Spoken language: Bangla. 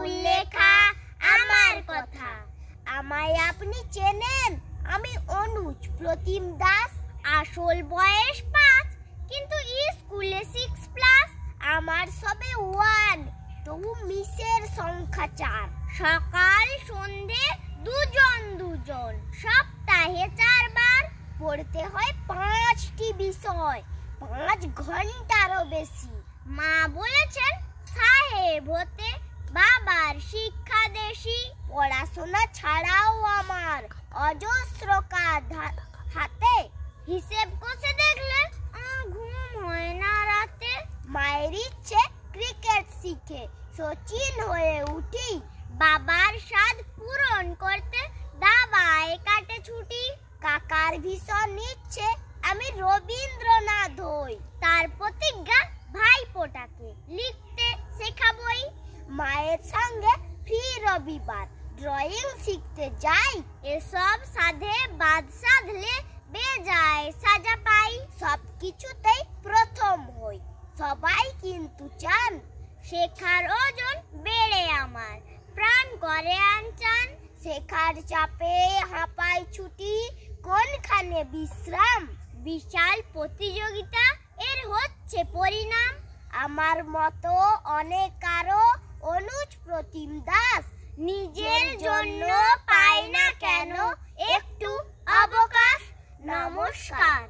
স্কুল লেখা আমার কথা। আমায় আপনি চেনেন, আমি অনুজ প্রতিম দাস। আসল বয়স 5, কিন্তু স্কুলে 6+। আমার সবে 1, তবু মিসের সংখ্যা 4। সকাল সন্ধে দুজন, সপ্তাহে 4 বার। পড়তে হয় 5টি বিষয়, 5 ঘন্টারও বেশি। মা বলেছেন সাহেব হতে, বাবার শিক্ষা দেশি। পড়াশোনা ছাড়াও আমার অজস্র কাজ হাতে, হিসেব কষে দেখলে ঘুম হয় না রাতে। মায়ের ইচ্ছে ক্রিকেট শিখে সচিন হয়ে উঠি, বাবার স্বাদ পূরণ করতে দাবায় কাটে ছুটি। কাকার ভীষণ ইচ্ছে আমি রবীন্দ্রনাথ হই, তার প্রতিজ্ঞা ভাইপোটাকে লিখতে শেখাবই। মায়ের সঙ্গে ফ্রি রবিবার ড্রয়িং শিখতে যাই, এসব সাধে বাদ সাধলে বেজায় সাজা পাই। সব কিছুতেই প্রথম হই, সবাই কিন্তু চান শেখার ওজন বেড়ে আমার প্রাণ করে আনচান। শেখার চাপে হাঁপাই ছুটি, কোনখানে বিশ্রাম। বিশাল প্রতিযোগিতা এর হচ্ছে পরিণাম। আমার মতো অনেক আরো অনুজ প্রতিম দাস নিজের জন্য পায় না কেন একটু অবকাশ। নমস্কার।